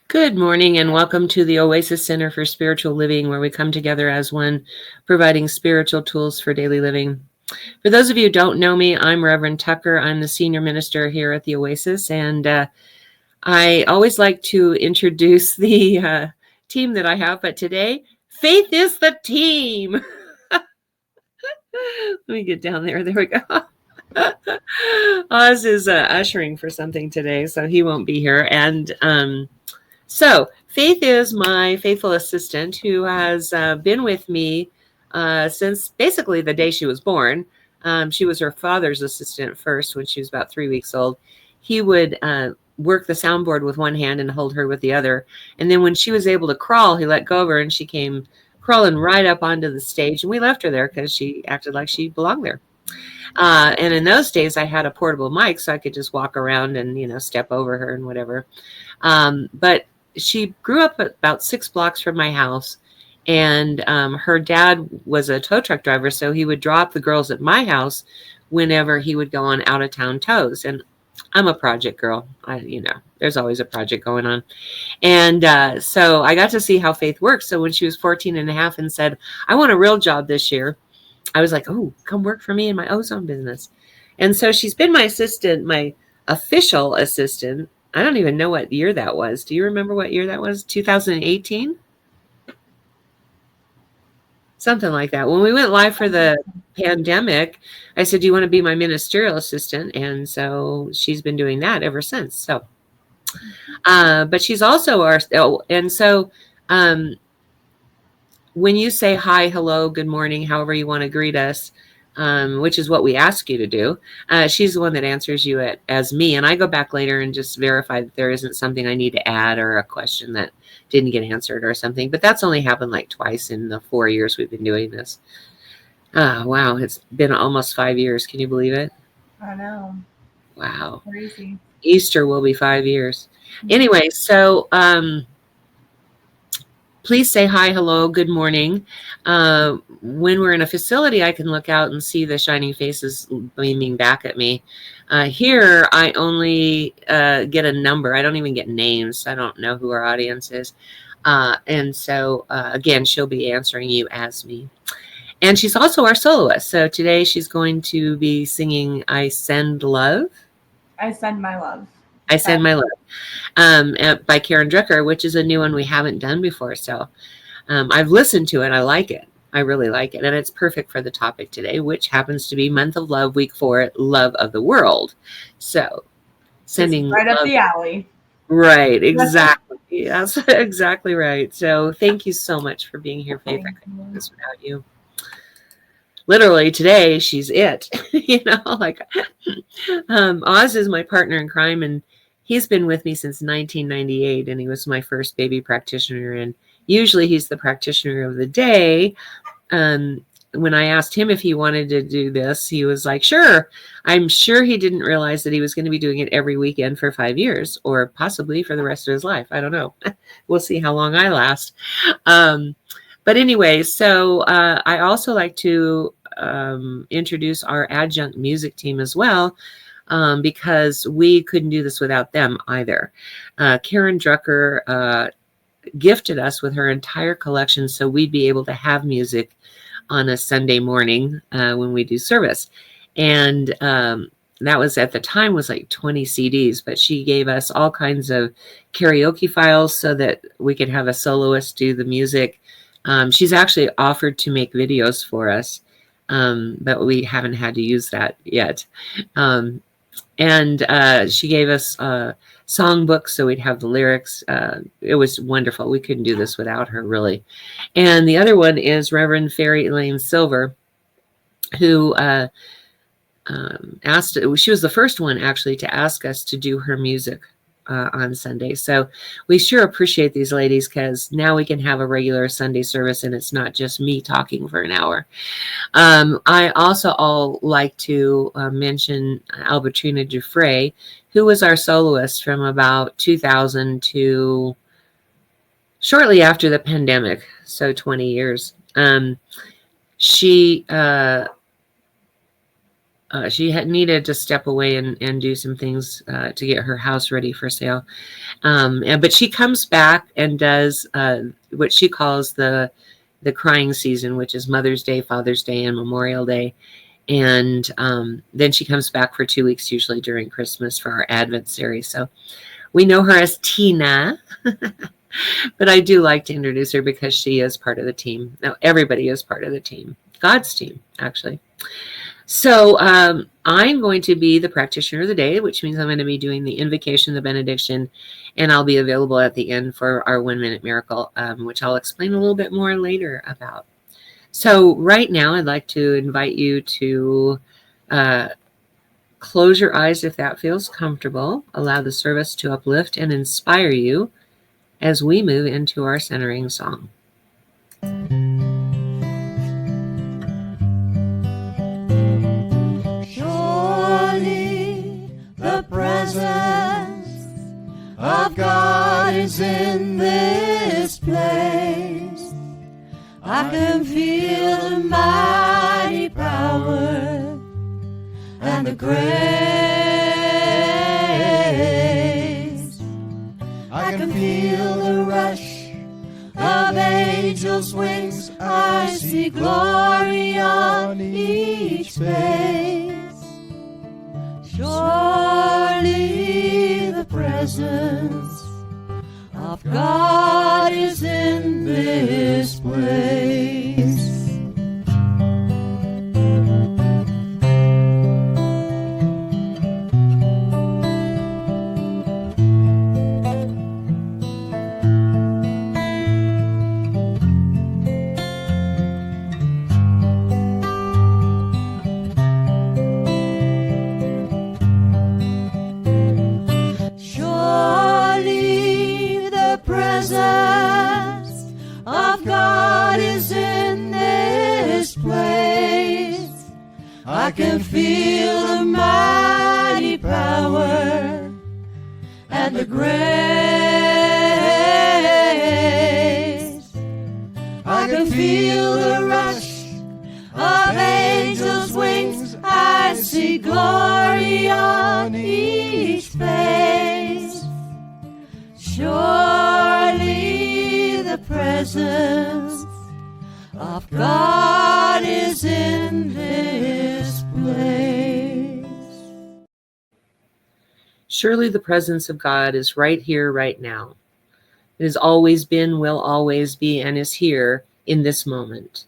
Good morning and welcome to the Oasis Center for Spiritual Living, where we come together as one, providing spiritual tools for daily living. For those of you who don't know me, I'm Reverend Tucker. I'm the senior minister here at the Oasis, and I always like to introduce the team that I have, but today, Faith is the team. Let me get down there. There we go. Oz is ushering for something today, so he won't be here. And so, Faith is my faithful assistant who has been with me since basically the day she was born. She was her father's assistant first when she was about 3 weeks old. He would work the soundboard with one hand and hold her with the other. And then when she was able to crawl, he let go of her and she came crawling right up onto the stage. And we left her there because she acted like she belonged there. And in those days, I had a portable mic, so I could just walk around and, step over her and whatever. But she grew up about 6 blocks from my house, and her dad was a tow truck driver, so he would drop the girls at my house whenever he would go on out of town tows. And I'm a project girl. There's always a project going on. And so I got to see how Faith works. So when she was 14 and a half and said, I want a real job this year, I was like, oh, come work for me in my ozone business. And so she's been my assistant, my official assistant. I don't even know what year that was. Do you remember what year that was? 2018? Something like that. When we went live for the pandemic, I said, do you want to be my ministerial assistant? And so she's been doing that ever since. So, but she's also and so when you say hi, hello, good morning, however you want to greet us, which is what we ask you to do, she's the one that answers you as me. And I go back later and just verify that there isn't something I need to add or a question that didn't get answered or something. But that's only happened like twice in the 4 years we've been doing this. Wow, it's been almost 5 years. Can you believe it? I know. Wow. Crazy. Easter will be 5 years. Anyway, so please say hi, hello, good morning. When we're in a facility, I can look out and see the shining faces beaming back at me. Here, I only get a number. I don't even get names. I don't know who our audience is. And so, again, she'll be answering you as me. And she's also our soloist. So today she's going to be singing I Send Love. I Send My Love. I Send My Love. By Karen Drucker, which is a new one we haven't done before. So I've listened to it. I like it. I really like it. And it's perfect for the topic today, which happens to be Month of Love, Week 4, Love of the World. So sending right love. Up the alley. Right. Exactly. That's exactly right. So thank you so much for being here, Faith. I couldn't do this without you. Literally today, she's it. Oz is my partner in crime, and he's been with me since 1998, and he was my first baby practitioner. And usually he's the practitioner of the day. When I asked him if he wanted to do this, he was like, sure. I'm sure he didn't realize that he was going to be doing it every weekend for 5 years, or possibly for the rest of his life. I don't know. We'll see how long I last. But anyway, so I also like to introduce our adjunct music team as well, because we couldn't do this without them either. Karen Drucker gifted us with her entire collection so we'd be able to have music on a Sunday morning when we do service. And that was at the time was like 20 CDs, but she gave us all kinds of karaoke files so that we could have a soloist do the music. She's actually offered to make videos for us, but we haven't had to use that yet. And she gave us songbooks so we'd have the lyrics. It was wonderful. We couldn't do this without her, really. And the other one is Reverend Fairy Elaine Silver, who asked, she was the first one actually to ask us to do her music on Sunday. So we sure appreciate these ladies, because now we can have a regular Sunday service and it's not just me talking for an hour. I also like to mention Albertina Dufresne, who was our soloist from about 2000 to shortly after the pandemic, so 20 years. She she had needed to step away and do some things to get her house ready for sale. But she comes back and does what she calls the crying season, which is Mother's Day, Father's Day, and Memorial Day. And then she comes back for 2 weeks, usually during Christmas, for our Advent series. So we know her as Tina, but I do like to introduce her because she is part of the team. Now, everybody is part of the team, God's team, actually. So I'm going to be the practitioner of the day, which means I'm going to be doing the invocation, the benediction, and I'll be available at the end for our 1 minute miracle, which I'll explain a little bit more later about. So right now, I'd like to invite you to close your eyes if that feels comfortable. Allow the service to uplift and inspire you as we move into our centering song. Surely the presence of God is in this place. I can feel the mighty power and the grace. I can feel the rush of angels' wings. I see glory on each face. Surely the presence of God is in this place. Surely the presence of God is in this place. I can feel the mighty power and the grace. I can feel the rush of angels' wings. I see glory on each face. Surely the presence of God is in this place. Surely the presence of God is right here, right now. It has always been, will always be, and is here in this moment.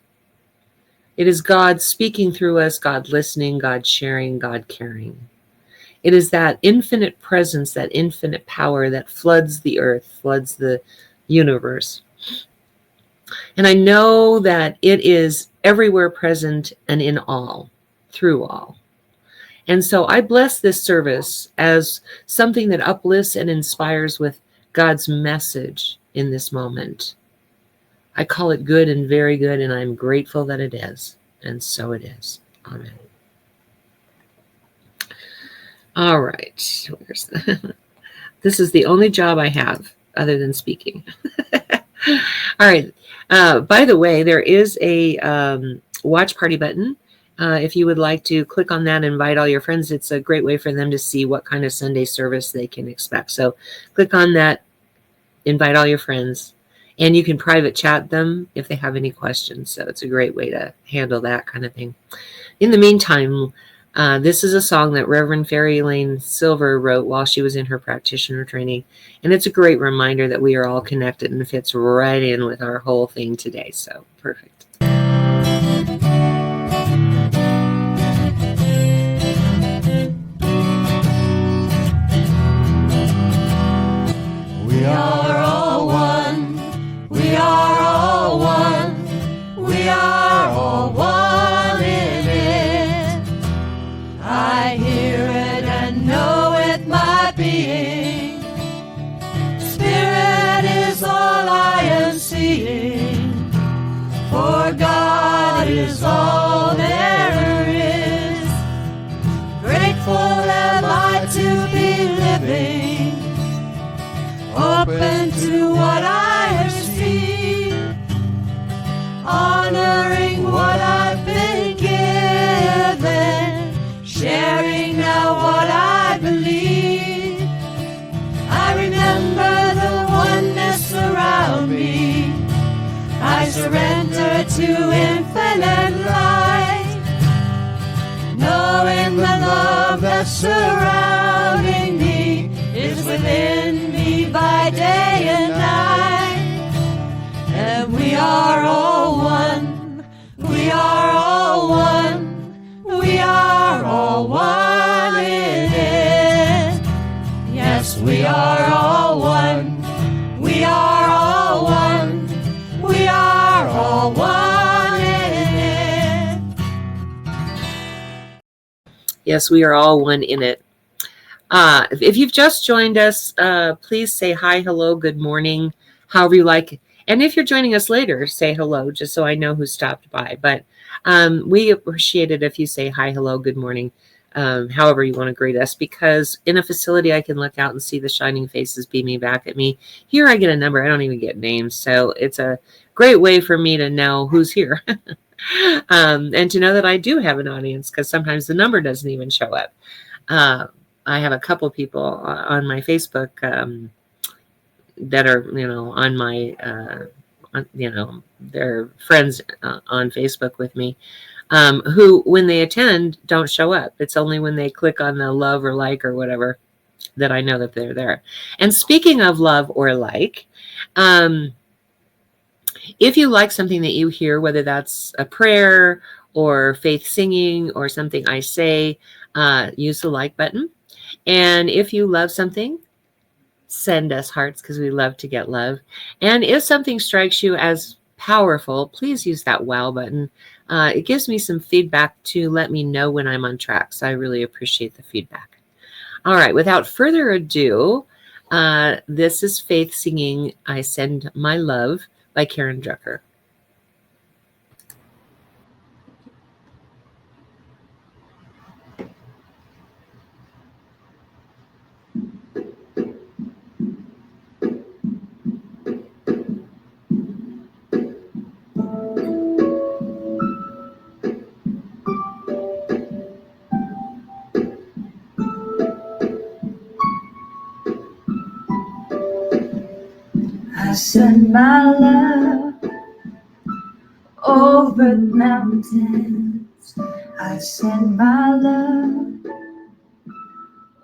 It is God speaking through us, God listening, God sharing, God caring. It is that infinite presence, that infinite power that floods the earth, floods the universe. And I know that it is everywhere present and in all, through all. And so I bless this service as something that uplifts and inspires with God's message in this moment. I call it good and very good, and I'm grateful that it is. And so it is. Amen. All right. Where's the... This is the only job I have other than speaking. All right. By the way, there is a watch party button. If you would like to click on that and invite all your friends, it's a great way for them to see what kind of Sunday service they can expect. So click on that, invite all your friends, and you can private chat them if they have any questions. So it's a great way to handle that kind of thing. In the meantime, this is a song that Reverend Fairy Lane Silver wrote while she was in her practitioner training. And it's a great reminder that we are all connected and fits right in with our whole thing today. So perfect. We are all one. We are all one. We are all one in it. I hear it and know it, my being. Spirit is all I am seeing. For God is all there is. Grateful am I to be living, open to what I have seen, honoring what I've been given, surrounding me is within me by day and night. And we are all one, we are all one, we are all one in it. Yes, we are all one, we are all one, we are all one in it. Yes, we are all one in it. If you've just joined us, please say hi, hello, good morning, however you like. And if you're joining us later, say hello, just so I know who stopped by. But we appreciate it if you say hi, hello, good morning, however you want to greet us, because in a facility, I can look out and see the shining faces beaming back at me. Here I get a number. I don't even get names. So it's a great way for me to know who's here. And to know that I do have an audience, because sometimes the number doesn't even show up. I have a couple people on my Facebook that are, on my, they're friends on Facebook with me, who, when they attend, don't show up. It's only when they click on the love or like or whatever that I know that they're there. And speaking of love or like, if you like something that you hear, whether that's a prayer or faith singing or something I say, use the like button. And if you love something, send us hearts, because we love to get love. And if something strikes you as powerful, please use that wow button. It gives me some feedback to let me know when I'm on track. So I really appreciate the feedback. All right, without further ado, this is Faith singing I Send My Love by Karen Drucker. I send my love over the mountains. I send my love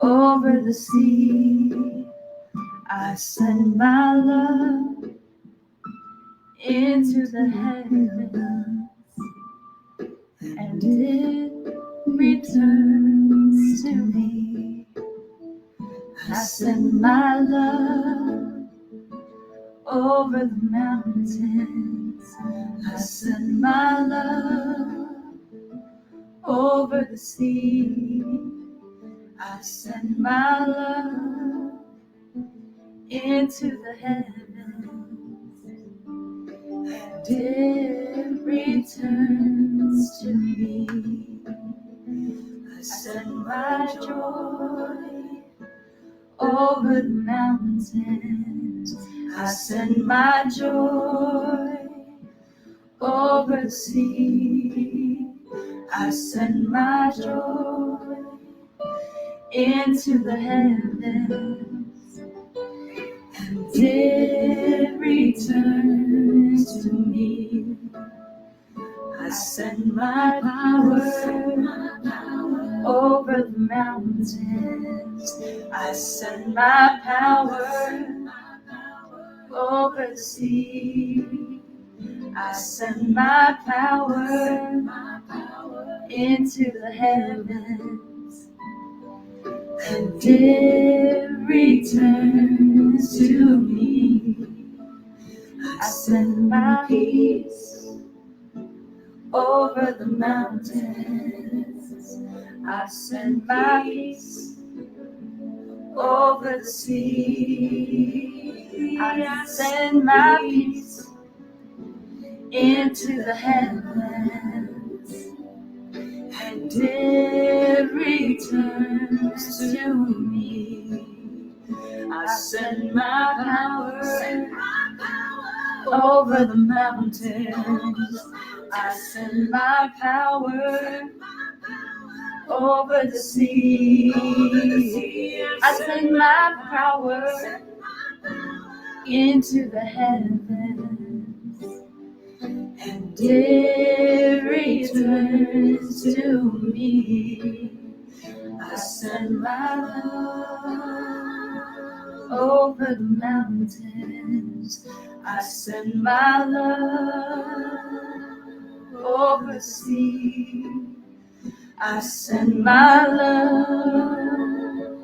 over the sea. I send my love into the heavens, and it returns to me. I send my love over the mountains. I send my love over the sea. I send my love into the heavens, and it returns to me. I send my joy over the mountains. I send my joy over the sea. I send my joy into the heavens, and it returns to me. I send my power over the mountains. I send my power over the sea. I send my power into the heavens, and it returns to me. I send my peace over the mountains. I send my peace over the sea. I send my peace into the heavens, and it returns to me. I send my power over the mountains. I send my power over the sea. I send my power into the heavens, and it returns to me. I send my love over the mountains. I send my love over the sea. I send my love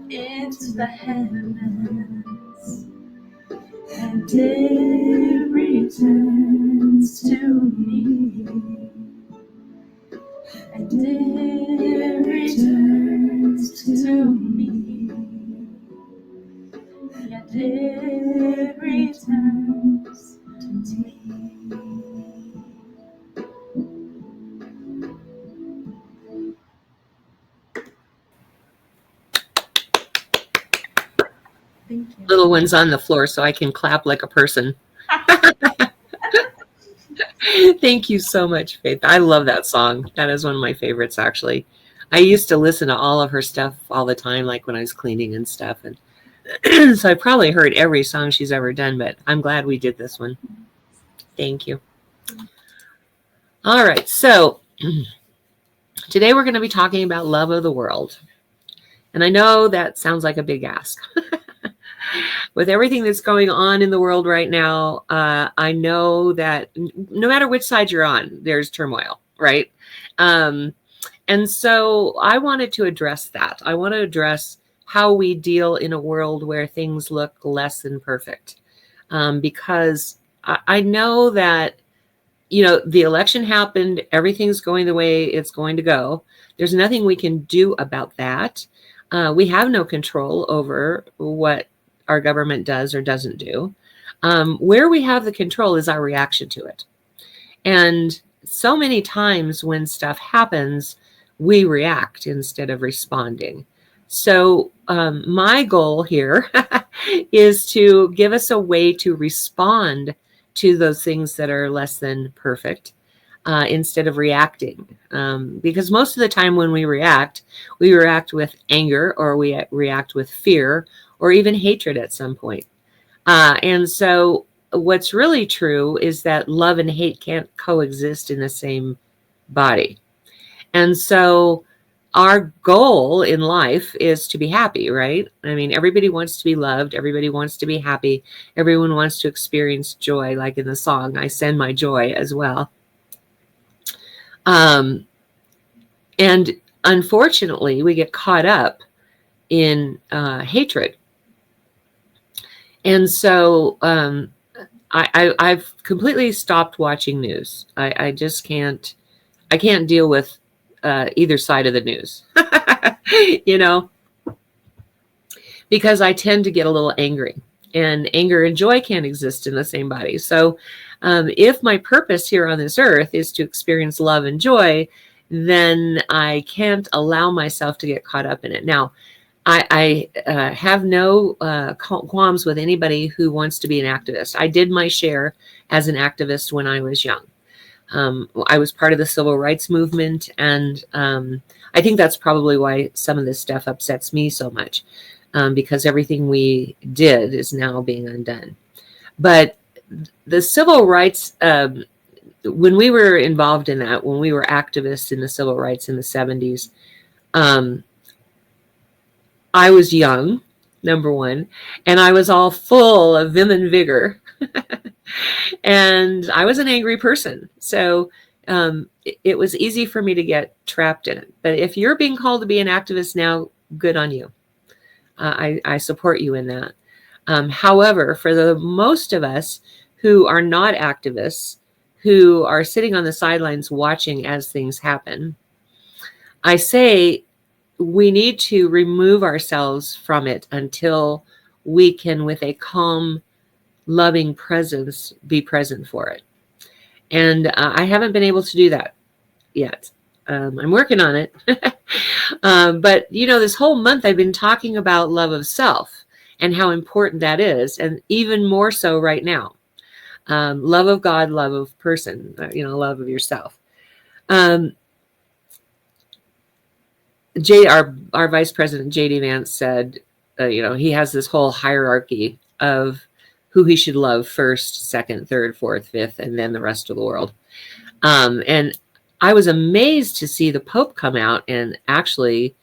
into the heavens, and it returns to me, and it returns to me, and it returns to me. Thank you. Little one's on the floor, so I can clap like a person. Thank you so much, Faith. I love that song. That is one of my favorites, actually. I used to listen to all of her stuff all the time, like when I was cleaning and stuff. And so I probably heard every song she's ever done, but I'm glad we did this one. Thank you. All right. So today we're going to be talking about love of the world. And I know that sounds like a big ask. With everything that's going on in the world right now, I know that no matter which side you're on, there's turmoil, right? And so I wanted to address that. I want to address how we deal in a world where things look less than perfect. Because I know that, you know, the election happened, everything's going the way it's going to go. There's nothing we can do about that. We have no control over what our government does or doesn't do. Where we have the control is our reaction to it. And so many times when stuff happens, we react instead of responding. So my goal here is to give us a way to respond to those things that are less than perfect instead of reacting. Because most of the time when we react with anger, or we react with fear, or even hatred at some point. And so what's really true is that love and hate can't coexist in the same body. And so our goal in life is to be happy, right? I mean, everybody wants to be loved. Everybody wants to be happy. Everyone wants to experience joy, like in the song, I Send My Joy as well. And unfortunately, we get caught up in hatred. And so I've completely stopped watching news. I just can't deal with either side of the news, you know, because I tend to get a little angry, and anger and joy can't exist in the same body. So if my purpose here on this earth is to experience love and joy, then I can't allow myself to get caught up in it. Now, I have no qualms with anybody who wants to be an activist. I did my share as an activist when I was young. I was part of the civil rights movement, and I think that's probably why some of this stuff upsets me so much, because everything we did is now being undone. But the civil rights, when we were involved in that, when we were activists in the civil rights in the 70s, I was young, number one, and I was all full of vim and vigor. And I was an angry person. So it was easy for me to get trapped in it. But if you're being called to be an activist now, good on you. I support you in that. However, for the most of us who are not activists, who are sitting on the sidelines watching as things happen, I say, we need to remove ourselves from it until we can, with a calm, loving presence, be present for it. And I haven't been able to do that yet. I'm working on it. But, you know, this whole month I've been talking about love of self and how important that is. And even more so right now. Love of God, love of person, love of yourself. Our Vice President, J.D. Vance, said, he has this whole hierarchy of who he should love first, second, third, fourth, fifth, and then the rest of the world. And I was amazed to see the Pope come out and actually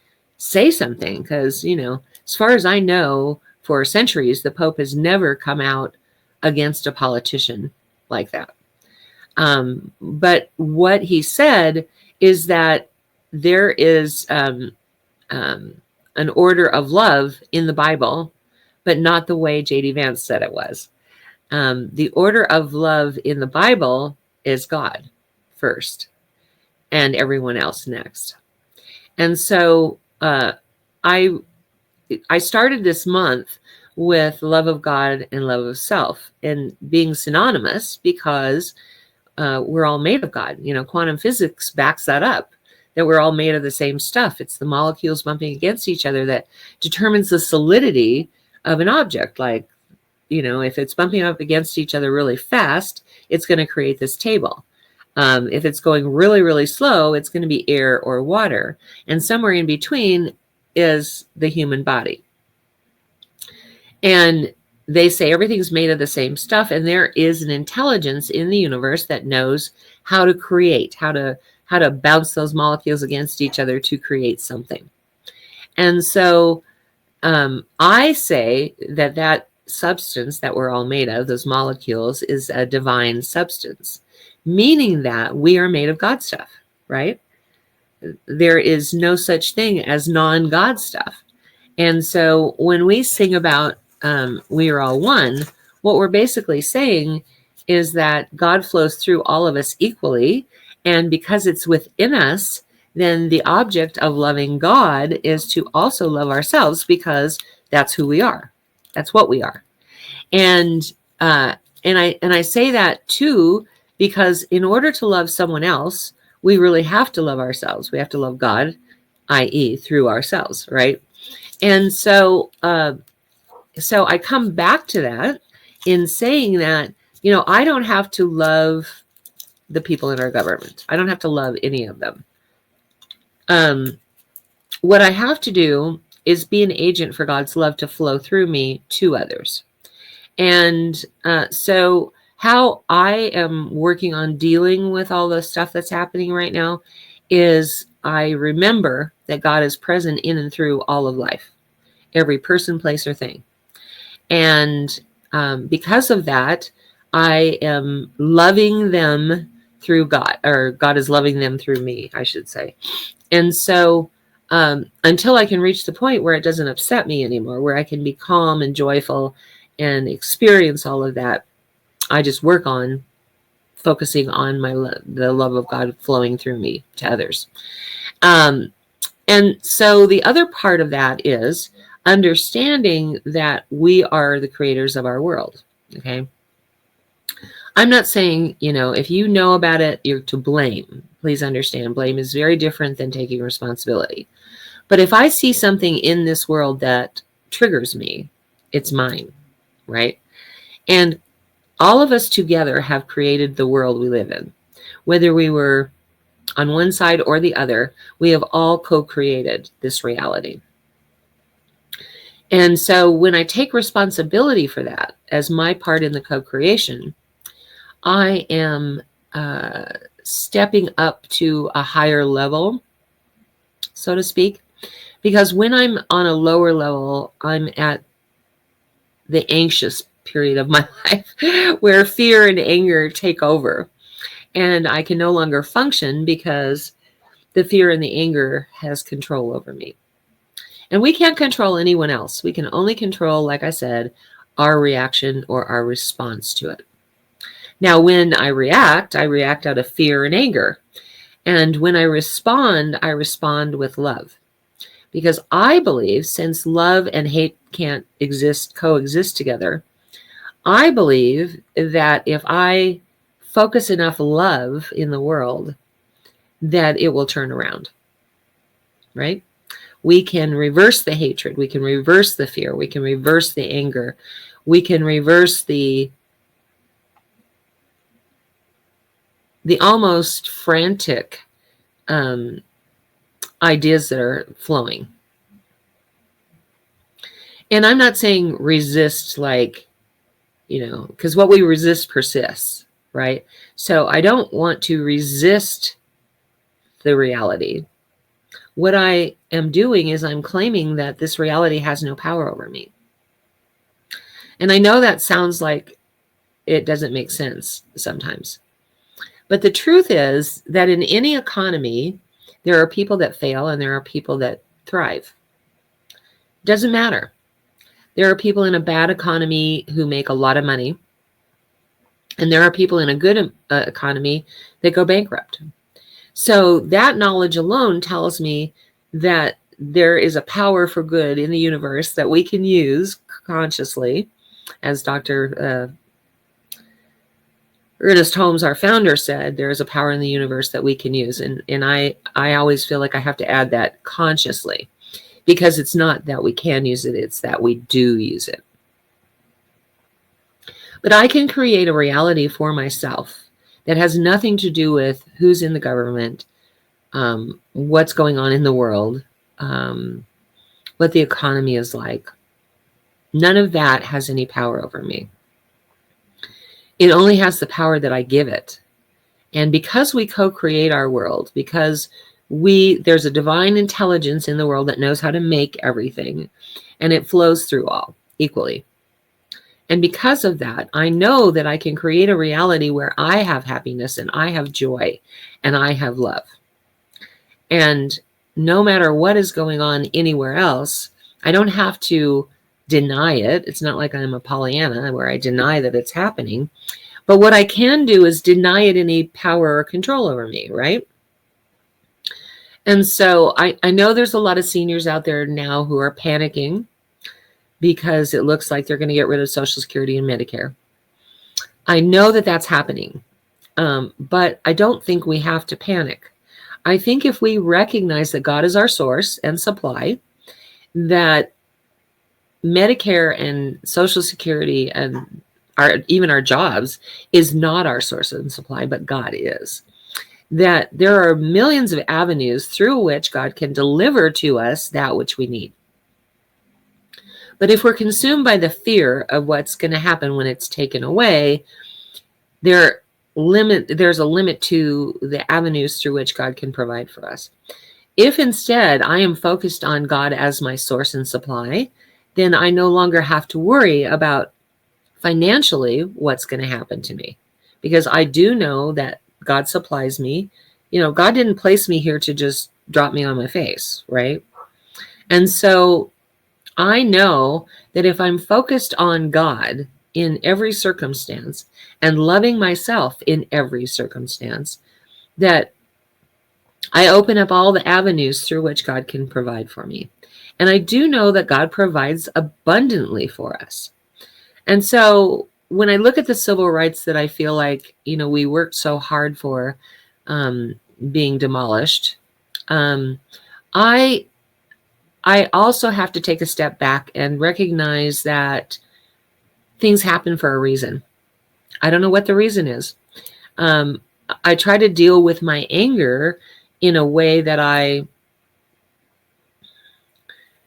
say something, because, as far as I know, for centuries, the Pope has never come out against a politician like that. But what he said is that there is an order of love in the Bible, but not the way J.D. Vance said it was. The order of love in the Bible is God first and everyone else next. And so I started this month with love of God and love of self, and being synonymous, because we're all made of God. Quantum physics backs that up, that we're all made of the same stuff. It's the molecules bumping against each other that determines the solidity of an object. Like, if it's bumping up against each other really fast, it's going to create this table. If it's going really, really slow, it's going to be air or water. And somewhere in between is the human body. And they say everything's made of the same stuff, and there is an intelligence in the universe that knows how to create, how to bounce those molecules against each other to create something. And so I say that substance that we're all made of, those molecules, is a divine substance, meaning that we are made of God stuff, right? There is no such thing as non-God stuff. And so when we sing about we are all one, what we're basically saying is that God flows through all of us equally. And because it's within us, then the object of loving God is to also love ourselves, because that's who we are. That's what we are. And I say that too, because in order to love someone else, we really have to love ourselves. We have to love God, i.e. through ourselves, right? And so I come back to that in saying that, I don't have to love the people in our government. I don't have to love any of them. What I have to do is be an agent for God's love to flow through me to others. And so how I am working on dealing with all the stuff that's happening right now is I remember that God is present in and through all of life, every person, place, or thing. And because of that, I am loving them through God, or God is loving them through me, I should say. And so until I can reach the point where it doesn't upset me anymore, where I can be calm and joyful and experience all of that, I just work on focusing on the love of God flowing through me to others. And so the other part of that is understanding that we are the creators of our world. Okay. I'm not saying, if you know about it, you're to blame. Please understand, blame is very different than taking responsibility. But if I see something in this world that triggers me, it's mine, right? And all of us together have created the world we live in. Whether we were on one side or the other, we have all co-created this reality. And so when I take responsibility for that as my part in the co-creation, I am stepping up to a higher level, so to speak, because when I'm on a lower level, I'm at the anxious period of my life where fear and anger take over, and I can no longer function because the fear and the anger has control over me. And we can't control anyone else. We can only control, like I said, our reaction or our response to it. Now, when I react out of fear and anger. And when I respond with love. Because I believe, since love and hate can't coexist together, I believe that if I focus enough love in the world, that it will turn around, right? We can reverse the hatred. We can reverse the fear. We can reverse the anger. We can reverse the almost frantic ideas that are flowing. And I'm not saying resist like, because what we resist persists, right? So I don't want to resist the reality. what I am doing is I'm claiming that this reality has no power over me. And I know that sounds like it doesn't make sense sometimes. But the truth is that in any economy, there are people that fail and there are people that thrive. Doesn't matter. There are people in a bad economy who make a lot of money. And there are people in a good economy that go bankrupt. So that knowledge alone tells me that there is a power for good in the universe that we can use consciously. As Dr. Ernest Holmes, our founder, said, there is a power in the universe that we can use. And I always feel like I have to add that consciously, because it's not that we can use it, it's that we do use it. But I can create a reality for myself that has nothing to do with who's in the government, what's going on in the world, what the economy is like. None of that has any power over me. It only has the power that I give it. And because we co-create our world, because there's a divine intelligence in the world that knows how to make everything, and it flows through all equally. And because of that, I know that I can create a reality where I have happiness and I have joy and I have love. And no matter what is going on anywhere else, I don't have to deny it. It's not like I'm a Pollyanna where I deny that it's happening. But what I can do is deny it any power or control over me, right? And so I know there's a lot of seniors out there now who are panicking because it looks like they're going to get rid of Social Security and Medicare. I know that that's happening, but I don't think we have to panic. I think if we recognize that God is our source and supply, that Medicare and Social Security and even our jobs is not our source and supply, but God is. That there are millions of avenues through which God can deliver to us that which we need. But if we're consumed by the fear of what's going to happen when it's taken away, there's a limit to the avenues through which God can provide for us. If instead I am focused on God as my source and supply, then I no longer have to worry about financially what's going to happen to me, because I do know that God supplies me. God didn't place me here to just drop me on my face, right? And so I know that if I'm focused on God in every circumstance and loving myself in every circumstance, that I open up all the avenues through which God can provide for me. And I do know that God provides abundantly for us. And so when I look at the civil rights that I feel like, we worked so hard for being demolished, I also have to take a step back and recognize that things happen for a reason. I don't know what the reason is. I try to deal with my anger in a way that I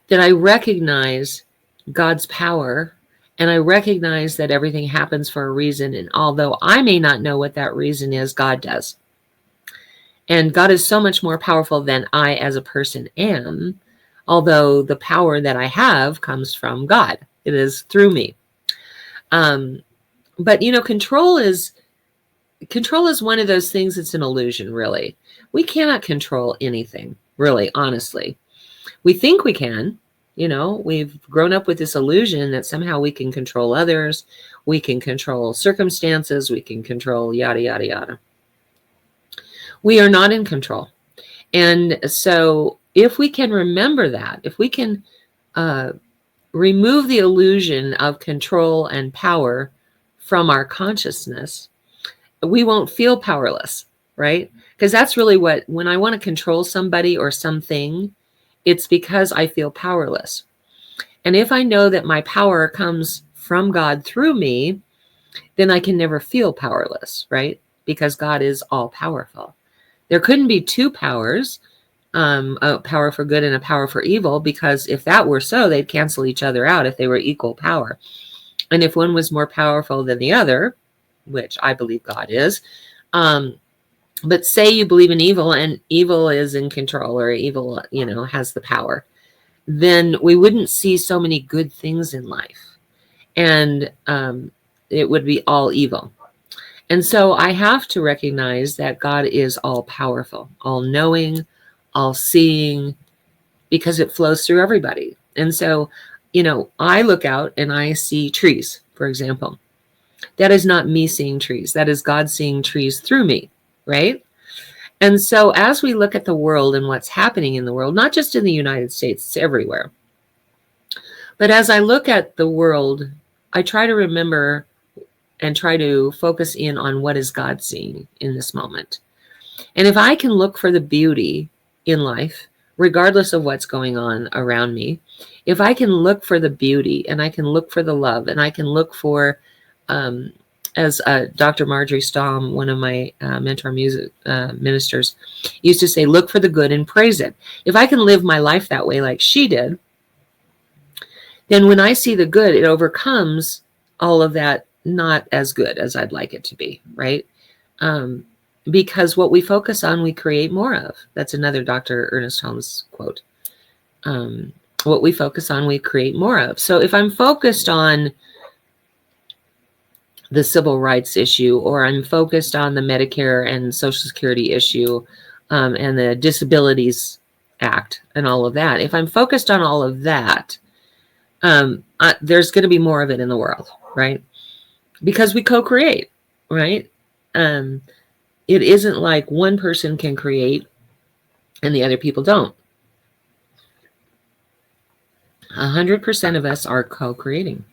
recognize God's power, and I recognize that everything happens for a reason. And although I may not know what that reason is, God does. And God is so much more powerful than I as a person am, although the power that I have comes from God. It is through me. But control is one of those things that's an illusion, really. We cannot control anything, really, honestly. We think we can. We've grown up with this illusion that somehow we can control others, we can control circumstances, we can control yada, yada, yada. We are not in control. And so if we can remember that, if we can remove the illusion of control and power from our consciousness, we won't feel powerless, right? Because that's really when I want to control somebody or something, it's because I feel powerless. And if I know that my power comes from God through me, then I can never feel powerless, right? Because God is all powerful. There couldn't be two powers, a power for good and a power for evil, because if that were so, they'd cancel each other out if they were equal power. And if one was more powerful than the other, which I believe God is, But say you believe in evil and evil is in control, or evil, has the power, then we wouldn't see so many good things in life. And it would be all evil. And so I have to recognize that God is all powerful, all knowing, all seeing, because it flows through everybody. And so, I look out and I see trees, for example. That is not me seeing trees. That is God seeing trees through me, right? And so as we look at the world and what's happening in the world, not just in the United States, it's everywhere. But as I look at the world, I try to remember and try to focus in on what is God seeing in this moment. And if I can look for the beauty in life, regardless of what's going on around me, if I can look for the beauty and I can look for the love and I can look for, as Dr. Marjorie Staum, one of my mentor music ministers, used to say, look for the good and praise it. If I can live my life that way like she did, then when I see the good, it overcomes all of that not as good as I'd like it to be, right? Because what we focus on, we create more of. That's another Dr. Ernest Holmes quote. What we focus on, we create more of. So if I'm focused on the civil rights issue, or I'm focused on the Medicare and Social Security issue, and the Disabilities Act and all of that, if I'm focused on all of that, there's going to be more of it in the world, right? Because we co-create, right? It isn't like one person can create and the other people don't. 100% of us are co-creating.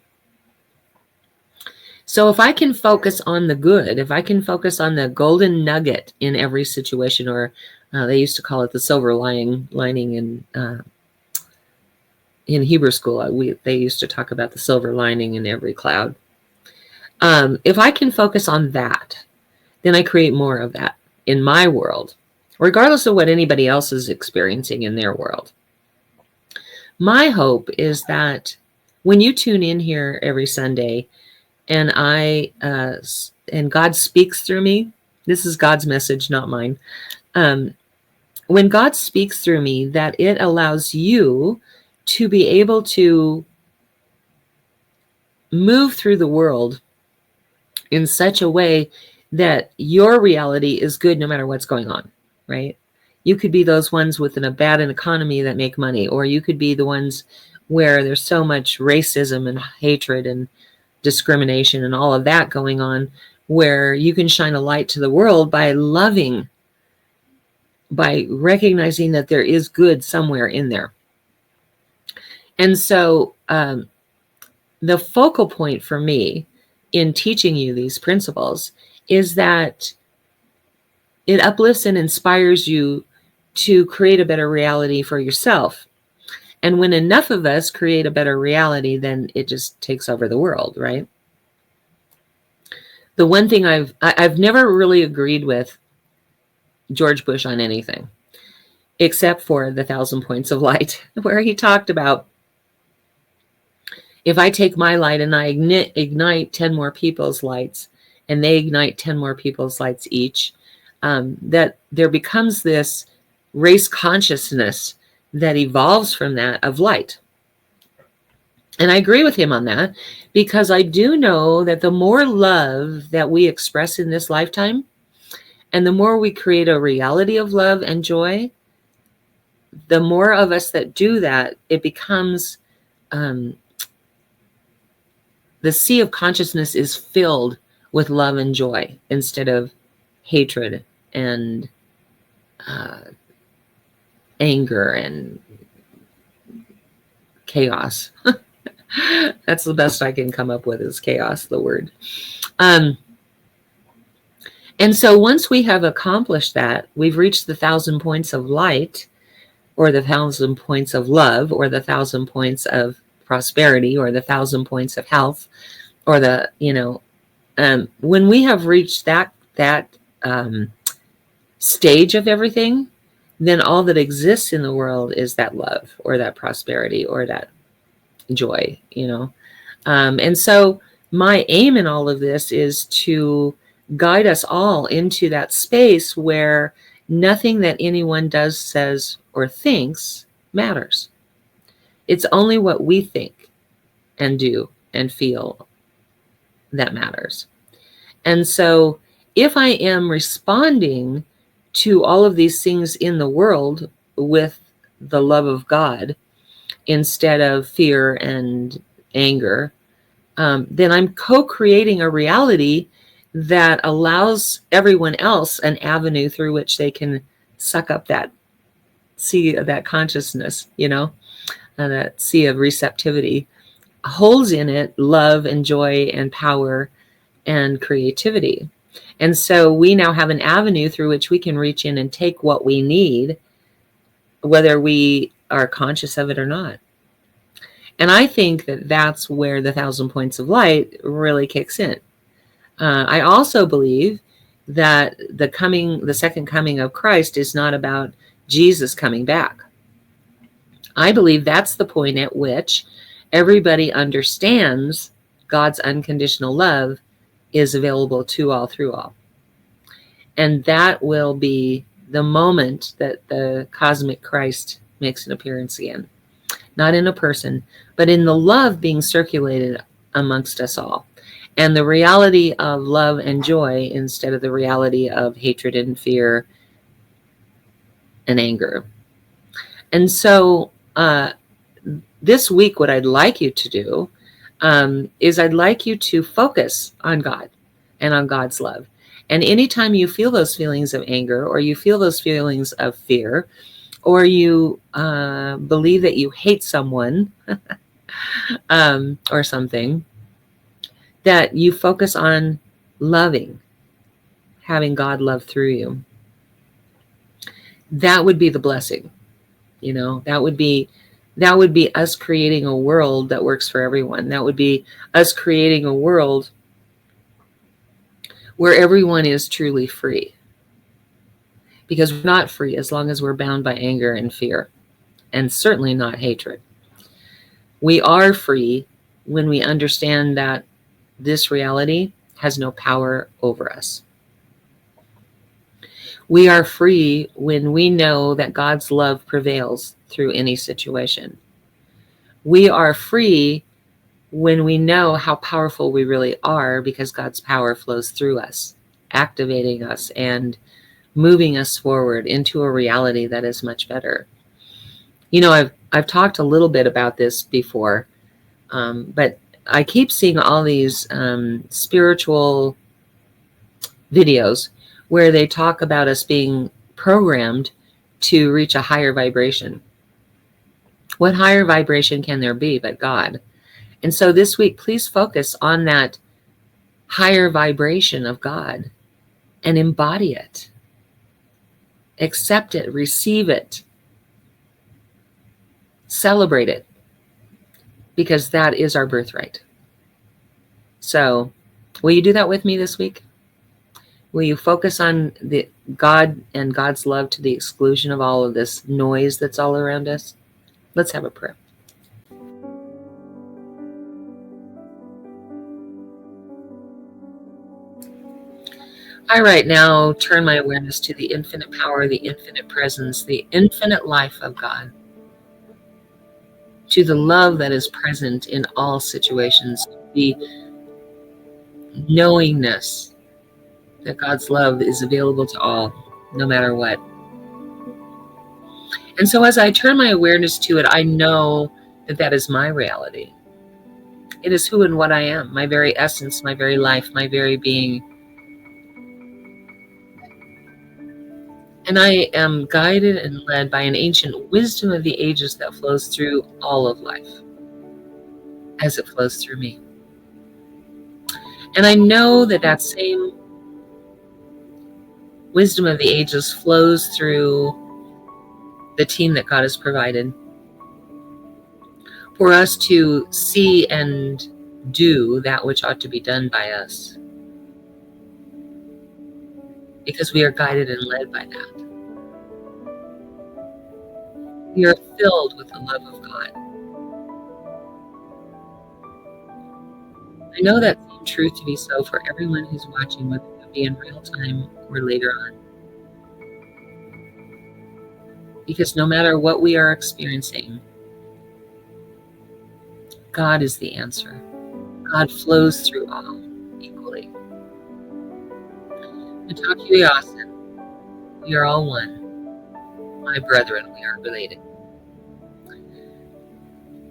So if I can focus on the good, if I can focus on the golden nugget in every situation, or they used to call it the silver lining in Hebrew school, they used to talk about the silver lining in every cloud. If I can focus on that, then I create more of that in my world, regardless of what anybody else is experiencing in their world. My hope is that when you tune in here every Sunday and God speaks through me, this is God's message, not mine. When God speaks through me, that it allows you to be able to move through the world in such a way that your reality is good no matter what's going on, right? You could be those ones with a bad economy that make money, or you could be the ones where there's so much racism and hatred and discrimination and all of that going on, where you can shine a light to the world by loving, by recognizing that there is good somewhere in there. And so the focal point for me in teaching you these principles is that it uplifts and inspires you to create a better reality for yourself. And when enough of us create a better reality, then it just takes over the world, right? The one thing I've never really agreed with George Bush on anything, except for the 1,000 Points of Light, where he talked about, if I take my light and I ignite 10 more people's lights, and they ignite 10 more people's lights each, that there becomes this race consciousness that evolves from that of light. And I agree with him on that, because I do know that the more love that we express in this lifetime, and the more we create a reality of love and joy, the more of us that do that, it becomes, the sea of consciousness is filled with love and joy instead of hatred and anger and chaos. That's the best I can come up with, is chaos, the word. And so once we have accomplished that, we've reached the 1,000 points of light, or the 1,000 points of love, or the 1,000 points of prosperity, or the 1,000 points of health, or the, when we have reached that stage of everything, then all that exists in the world is that love, or that prosperity, or that joy, And so my aim in all of this is to guide us all into that space where nothing that anyone does, says, or thinks matters. It's only what we think and do and feel that matters. And so if I am responding to all of these things in the world with the love of God instead of fear and anger, then I'm co-creating a reality that allows everyone else an avenue through which they can suck up that sea, that consciousness, that sea of receptivity, holds in it love and joy and power and creativity. And so we now have an avenue through which we can reach in and take what we need, whether we are conscious of it or not. And I think that that's where the 1,000 points of light really kicks in. I also believe that the second coming of Christ is not about Jesus coming back. I believe that's the point at which everybody understands God's unconditional love is available to all through all. And that will be the moment that the cosmic Christ makes an appearance again. Not in a person, but in the love being circulated amongst us all. And the reality of love and joy instead of the reality of hatred and fear and anger. And so this week, what I'd like you to do is I'd like you to focus on God and on God's love. And anytime you feel those feelings of anger, or you feel those feelings of fear, or you believe that you hate someone or something, that you focus on loving, having God love through you. That would be the blessing. That would be us creating a world that works for everyone. That would be us creating a world where everyone is truly free. Because we're not free as long as we're bound by anger and fear, and certainly not hatred. We are free when we understand that this reality has no power over us. We are free when we know that God's love prevails through any situation. We are free when we know how powerful we really are, because God's power flows through us, activating us and moving us forward into a reality that is much better. I've talked a little bit about this before, but I keep seeing all these spiritual videos where they talk about us being programmed to reach a higher vibration. What higher vibration can there be but God? And so this week, please focus on that higher vibration of God and embody it. Accept it, receive it, celebrate it, because that is our birthright. So, will you do that with me this week? Will you focus on the God and God's love to the exclusion of all of this noise that's all around us? Let's have a prayer. I right now turn my awareness to the infinite power, the infinite presence, the infinite life of God, to the love that is present in all situations, the knowingness that God's love is available to all, no matter what. And so as I turn my awareness to it, I know that that is my reality. It is who and what I am, my very essence, my very life, my very being. And I am guided and led by an ancient wisdom of the ages that flows through all of life as it flows through me. And I know that that same wisdom of the ages flows through the team that God has provided for us to see and do that which ought to be done by us, because we are guided and led by that. We are filled with the love of God. I know that same truth to be so for everyone who's watching, whether they're be in real time or later on. Because no matter what we are experiencing, God is the answer. God flows through all equally. Mitakuye Oyasin, we are all one. My brethren, we are related.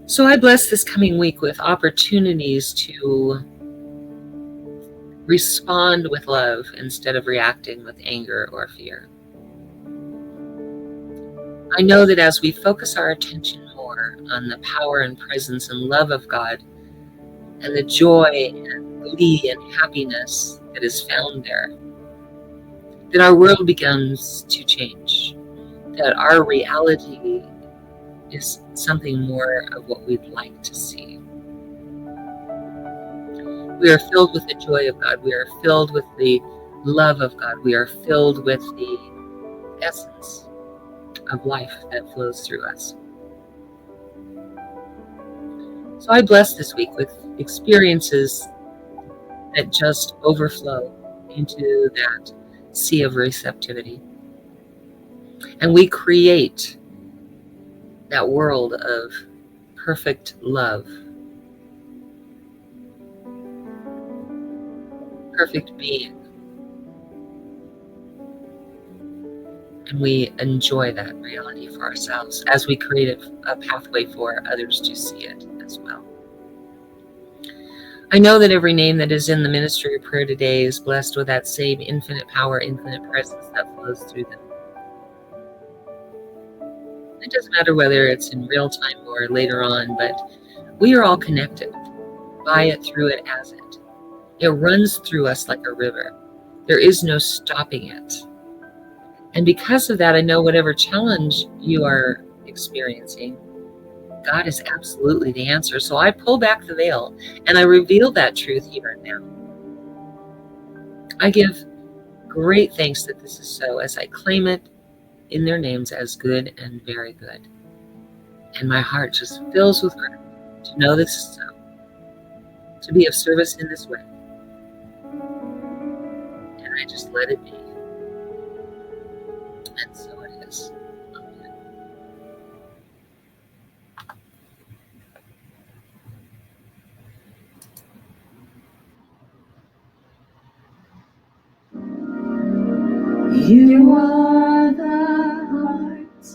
So I bless this coming week with opportunities to respond with love instead of reacting with anger or fear. I know that as we focus our attention more on the power and presence and love of God and the joy and glee and happiness that is found there, that our world begins to change, that our reality is something more of what we'd like to see. We are filled with the joy of God. We are filled with the love of God. We are filled with the essence of life that flows through us. So I bless this week with experiences that just overflow into that sea of receptivity. And we create that world of perfect love, perfect being. And we enjoy that reality for ourselves as we create a pathway for others to see it as well. I know that every name that is in the ministry of prayer today is blessed with that same infinite power, infinite presence that flows through them. It doesn't matter whether it's in real time or later on, but we are all connected by it, through it, as it. It runs through us like a river. There is no stopping it. And because of that, I know whatever challenge you are experiencing, God is absolutely the answer. So I pull back the veil and I reveal that truth here and now. I give great thanks that this is so as I claim it in their names as good and very good. And my heart just fills with gratitude to know this is so, to be of service in this way. And I just let it be. And so it is. Amen. You are the heart,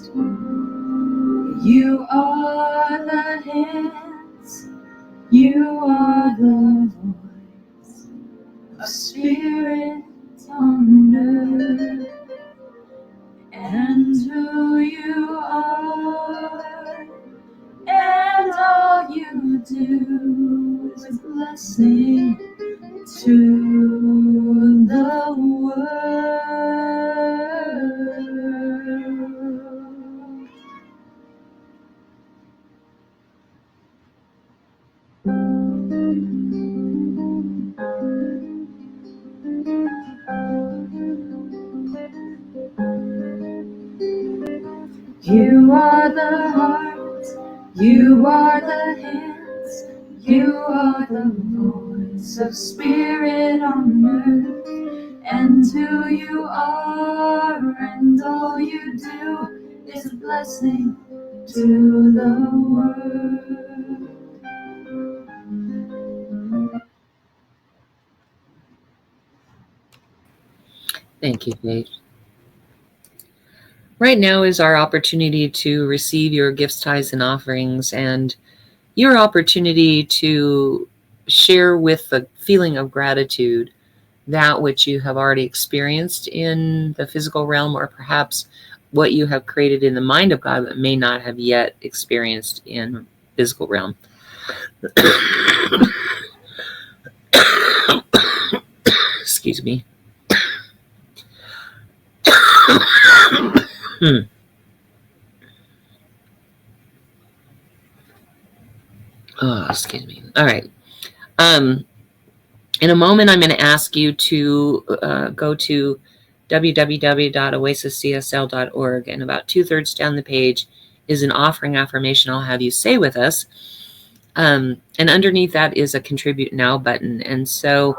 you are the hands, you are the voice, a spirit on earth, and who you are, and all you do is blessing to the world. You are the heart, you are the hands, you are the voice of spirit on earth, and who you are and all you do is a blessing to the world. Thank you, Kate. Right now is our opportunity to receive your gifts, tithes, and offerings, and your opportunity to share with the feeling of gratitude that which you have already experienced in the physical realm, or perhaps what you have created in the mind of God but may not have yet experienced in physical realm. Excuse me. Oh, excuse me. All right. In a moment, I'm going to ask you to go to www.oasiscsl.org, and about 2/3 down the page is an offering affirmation I'll have you say with us. And underneath that is a Contribute Now button. And so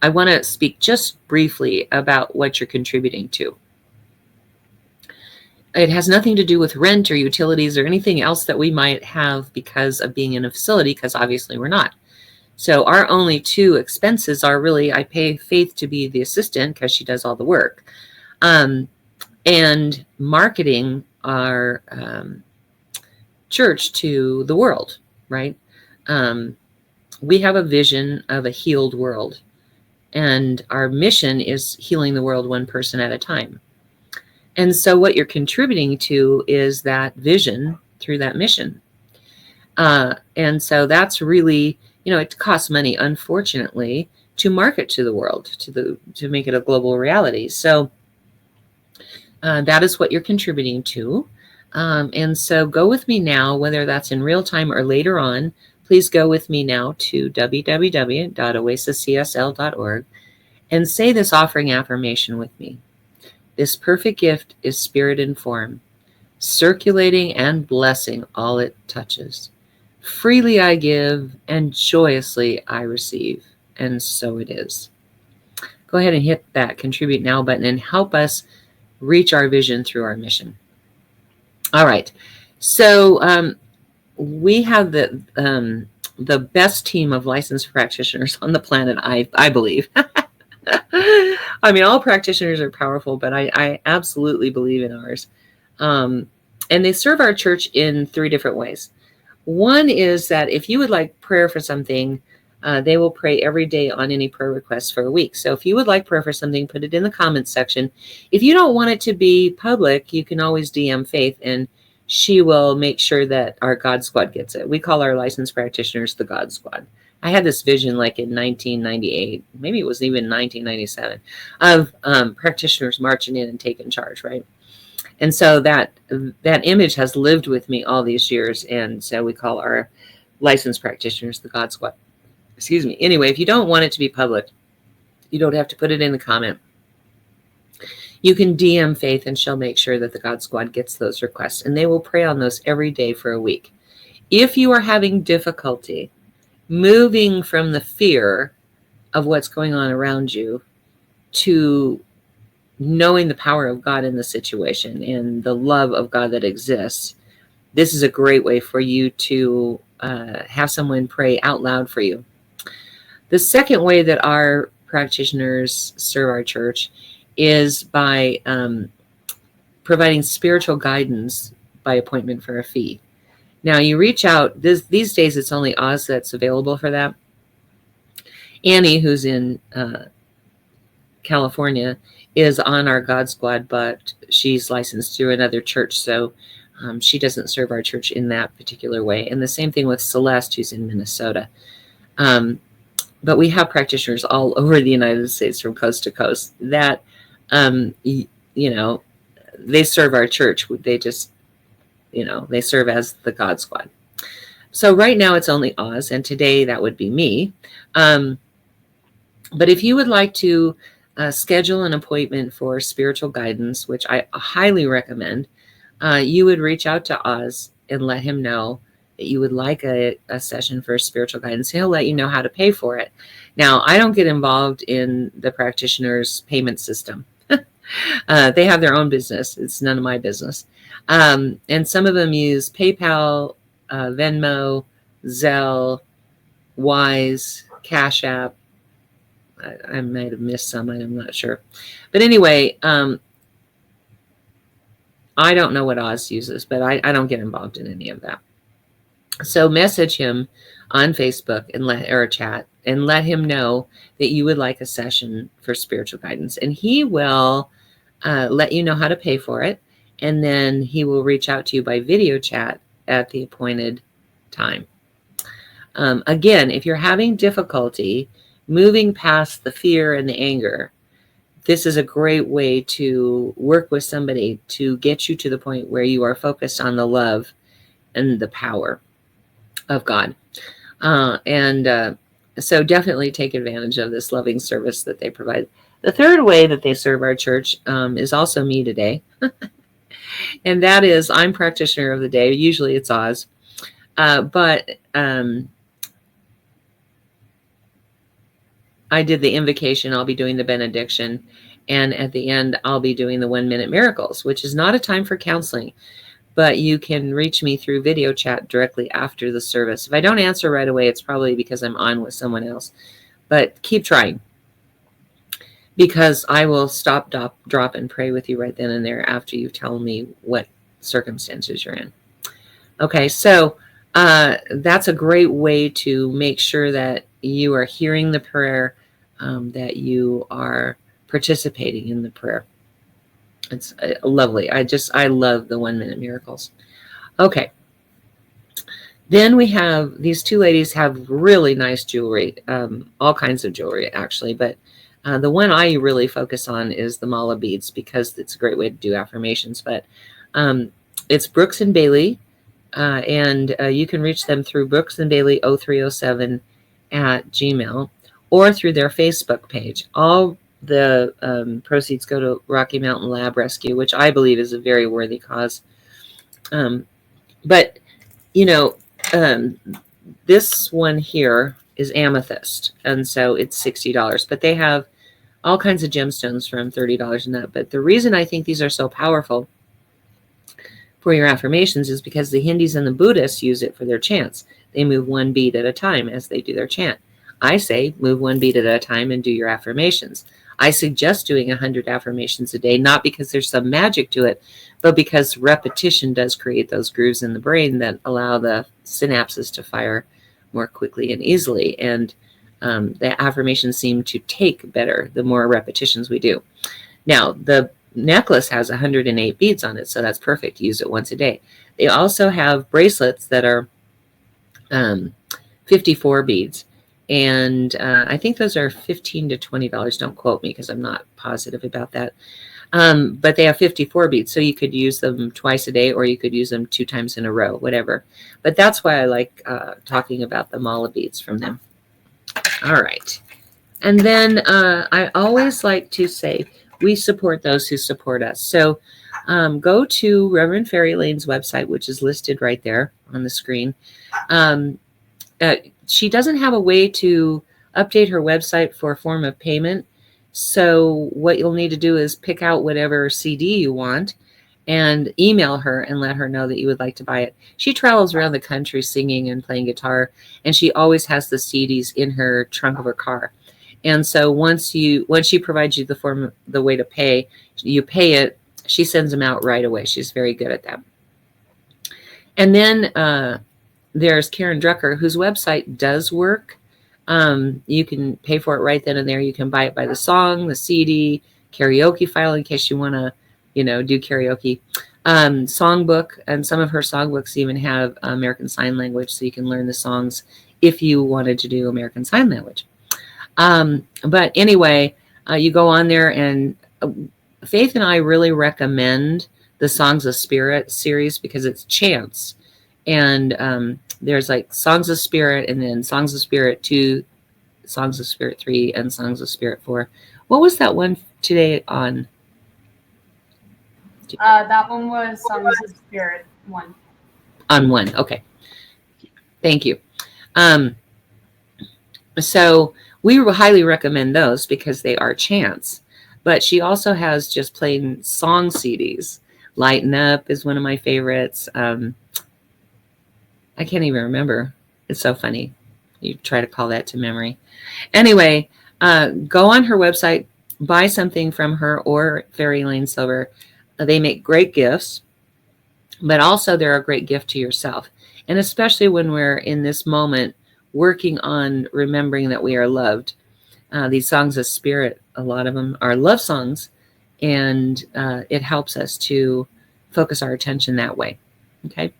I want to speak just briefly about what you're contributing to. It has nothing to do with rent or utilities or anything else that we might have because of being in a facility, because obviously we're not. So our only two expenses are really, I pay Faith to be the assistant because she does all the work, and marketing our church to the world, right? We have a vision of a healed world, and our mission is healing the world one person at a time. And so what you're contributing to is that vision through that mission. And so that's really, it costs money, unfortunately, to market to the world, to make it a global reality. So that is what you're contributing to. And so go with me now, whether that's in real time or later on. Please go with me now to www.oasiscsl.org and say this offering affirmation with me. This perfect gift is spirit in form, circulating and blessing all it touches. Freely I give, and joyously I receive. And so it is. Go ahead and hit that Contribute Now button and help us reach our vision through our mission. All right. So we have the best team of licensed practitioners on the planet, I believe. I mean, all practitioners are powerful, but I absolutely believe in ours. And they serve our church in 3 different ways. One is that if you would like prayer for something, they will pray every day on any prayer requests for a week. So if you would like prayer for something, put it in the comments section. If you don't want it to be public, you can always DM Faith, and she will make sure that our God Squad gets it. We call our licensed practitioners the God Squad. I had this vision like in 1998, maybe it was even 1997, of practitioners marching in and taking charge, right? And so that image has lived with me all these years, and so we call our licensed practitioners the God Squad. Excuse me. Anyway, if you don't want it to be public, you don't have to put it in the comment. You can DM Faith, and she'll make sure that the God Squad gets those requests, and they will pray on those every day for a week. If you are having difficulty moving from the fear of what's going on around you to knowing the power of God in the situation and the love of God that exists, this is a great way for you to have someone pray out loud for you. The second way that our practitioners serve our church is by providing spiritual guidance by appointment for a fee. Now, you reach out. These days, it's only Oz that's available for that. Annie, who's in California, is on our God Squad, but she's licensed through another church, so she doesn't serve our church in that particular way. And the same thing with Celeste, who's in Minnesota. But we have practitioners all over the United States from coast to coast that, they serve our church. They just, they serve as the God Squad. So right now it's only Oz, and today that would be me. But if you would like to schedule an appointment for spiritual guidance, which I highly recommend, you would reach out to Oz and let him know that you would like a session for spiritual guidance. He'll let you know how to pay for it. Now, I don't get involved in the practitioner's payment system. They have their own business. It's none of my business. And some of them use PayPal, Venmo, Zelle, Wise, Cash App. I might have missed some. I'm not sure. But anyway, I don't know what Oz uses, but I don't get involved in any of that. So message him on Facebook or chat and let him know that you would like a session for spiritual guidance. And he will let you know how to pay for it. And then he will reach out to you by video chat at the appointed time. Again, if you're having difficulty moving past the fear and the anger, this is a great way to work with somebody to get you to the point where you are focused on the love and the power of God. So definitely take advantage of this loving service that they provide. The third way that they serve our church is also me today. And that is, I'm practitioner of the day. Usually it's Oz. But I did the invocation, I'll be doing the benediction. And at the end, I'll be doing the 1-minute miracles, which is not a time for counseling, but you can reach me through video chat directly after the service. If I don't answer right away, it's probably because I'm on with someone else, but keep trying, because I will stop, drop, and pray with you right then and there after you tell me what circumstances you're in. Okay, so that's a great way to make sure that you are hearing the prayer, that you are participating in the prayer. It's lovely. I love the 1-minute miracles. Okay. Then we have, these two ladies have really nice jewelry, all kinds of jewelry actually, but the one I really focus on is the mala beads, because it's a great way to do affirmations. But it's Brooks and Bailey, and you can reach them through Brooks and Bailey 0307 at Gmail, or through their Facebook page. All the proceeds go to Rocky Mountain Lab Rescue, which I believe is a very worthy cause. But, you know, this one here is amethyst, and so it's $60. But they have all kinds of gemstones from $30 and up. But the reason I think these are so powerful for your affirmations is because the Hindus and the Buddhists use it for their chants. They move one bead at a time as they do their chant. I say move one bead at a time and do your affirmations. I suggest doing 100 affirmations a day, not because there's some magic to it, but because repetition does create those grooves in the brain that allow the synapses to fire more quickly and easily. And the affirmations seem to take better the more repetitions we do. Now, the necklace has 108 beads on it, so that's perfect. Use it once a day. They also have bracelets that are 54 beads. And I think those are $15 to $20. Don't quote me because I'm not positive about that. But they have 54 beads, so you could use them twice a day, or you could use them 2 times in a row, whatever. But that's why I like talking about the mala beads from them. All right. And then I always like to say, we support those who support us. So go to Reverend Fairy Lane's website, which is listed right there on the screen. She doesn't have a way to update her website for a form of payment. So what you'll need to do is pick out whatever CD you want and email her and let her know that you would like to buy it. She travels around the country singing and playing guitar, and she always has the CDs in her trunk of her car. And so once she provides you the way to pay, you pay it, she sends them out right away. She's very good at that. And then there's Karen Drucker, whose website does work. You can pay for it right then and there. You can buy it by the song, the CD, karaoke file in case you want to, do karaoke. Songbook, and some of her songbooks even have American Sign Language, so you can learn the songs if you wanted to do American Sign Language. But anyway, you go on there, and Faith and I really recommend the Songs of Spirit series because it's chants. And there's like Songs of Spirit, and then Songs of Spirit 2, Songs of Spirit 3, and Songs of Spirit 4. What was that one today on? That one was Songs of Spirit 1. On 1, okay. Thank you. So we highly recommend those because they are chants. But she also has just plain song CDs. Lighten Up is one of my favorites. I can't even remember. It's so funny. You try to call that to memory. Anyway, go on her website, buy something from her or Fairy Lane Silver. They make great gifts, but also they're a great gift to yourself. And especially when we're in this moment working on remembering that we are loved. These Songs of Spirit, a lot of them are love songs, and it helps us to focus our attention that way. Okay.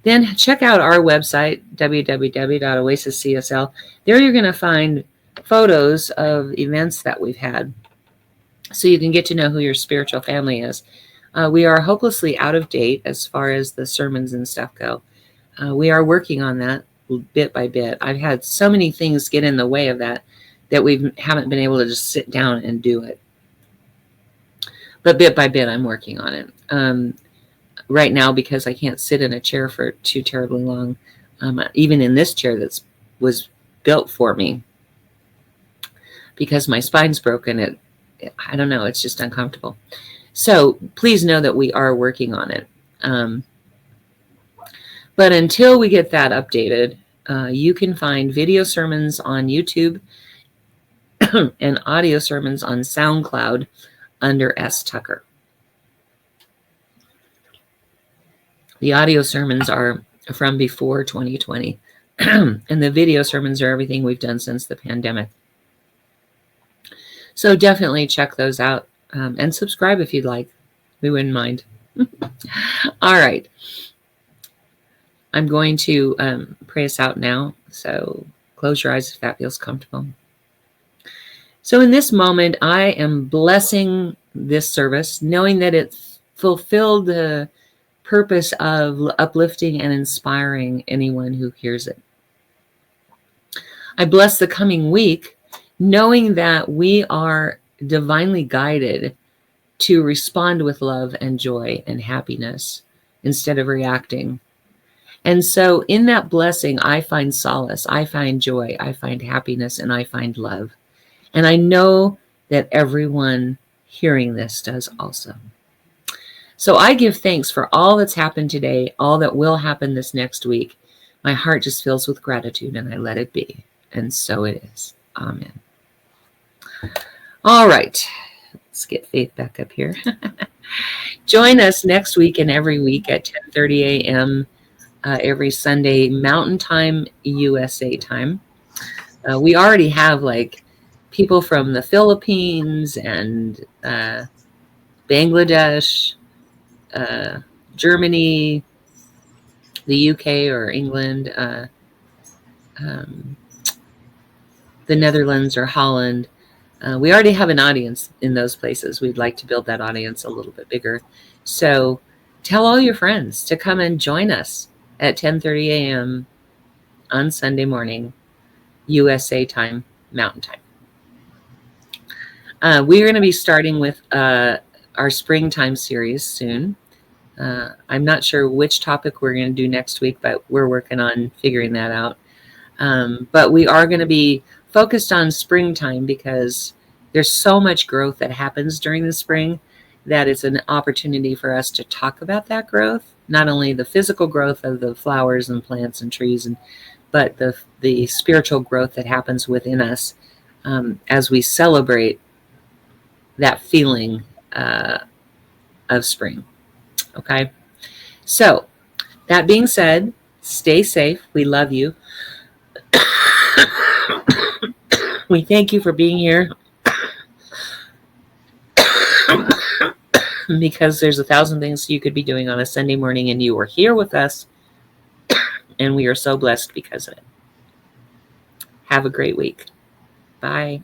Then check out our website, www.oasiscsl. There you're going to find photos of events that we've had, so you can get to know who your spiritual family is. We are hopelessly out of date as far as the sermons and stuff go. We are working on that bit by bit. I've had so many things get in the way of that we haven't been able to just sit down and do it. But bit by bit, I'm working on it. Right now, because I can't sit in a chair for too terribly long, even in this chair that was built for me. because my spine's broken. I don't know, it's just uncomfortable. So please know that we are working on it. But until we get that updated, you can find video sermons on YouTube and audio sermons on SoundCloud under S. Tucker. The audio sermons are from before 2020, and the video sermons are everything we've done since the pandemic. So definitely check those out, and subscribe if you'd like. We wouldn't mind. All right. I'm going to pray us out now. So close your eyes if that feels comfortable. So in this moment, I am blessing this service, knowing that it fulfilled the purpose of uplifting and inspiring anyone who hears it. I bless the coming week, knowing that we are divinely guided to respond with love and joy and happiness instead of reacting. And so in that blessing, I find solace, I find joy, I find happiness, and I find love. And I know that everyone hearing this does also. So I give thanks for all that's happened today, all that will happen this next week. My heart just fills with gratitude, and I let it be. And so it is. Amen. All right. Let's get Faith back up here. Join us next week and every week at 10:30 a.m. Every Sunday, Mountain Time, USA time. We already have like people from the Philippines and Bangladesh, Germany, the UK or England, the Netherlands or Holland. We already have an audience in those places. We'd like to build that audience a little bit bigger. So tell all your friends to come and join us at 10:30 a.m. on Sunday morning, USA time, Mountain Time. We're going to be starting with our springtime series soon. I'm not sure which topic we're going to do next week, but we're working on figuring that out. But we are going to be focused on springtime because there's so much growth that happens during the spring that it's an opportunity for us to talk about that growth, not only the physical growth of the flowers and plants and trees, but the spiritual growth that happens within us as we celebrate that feeling of spring. Okay? So, that being said, stay safe. We love you. We thank you for being here because there's 1,000 things you could be doing on a Sunday morning, and you are here with us, and we are so blessed because of it. Have a great week. Bye.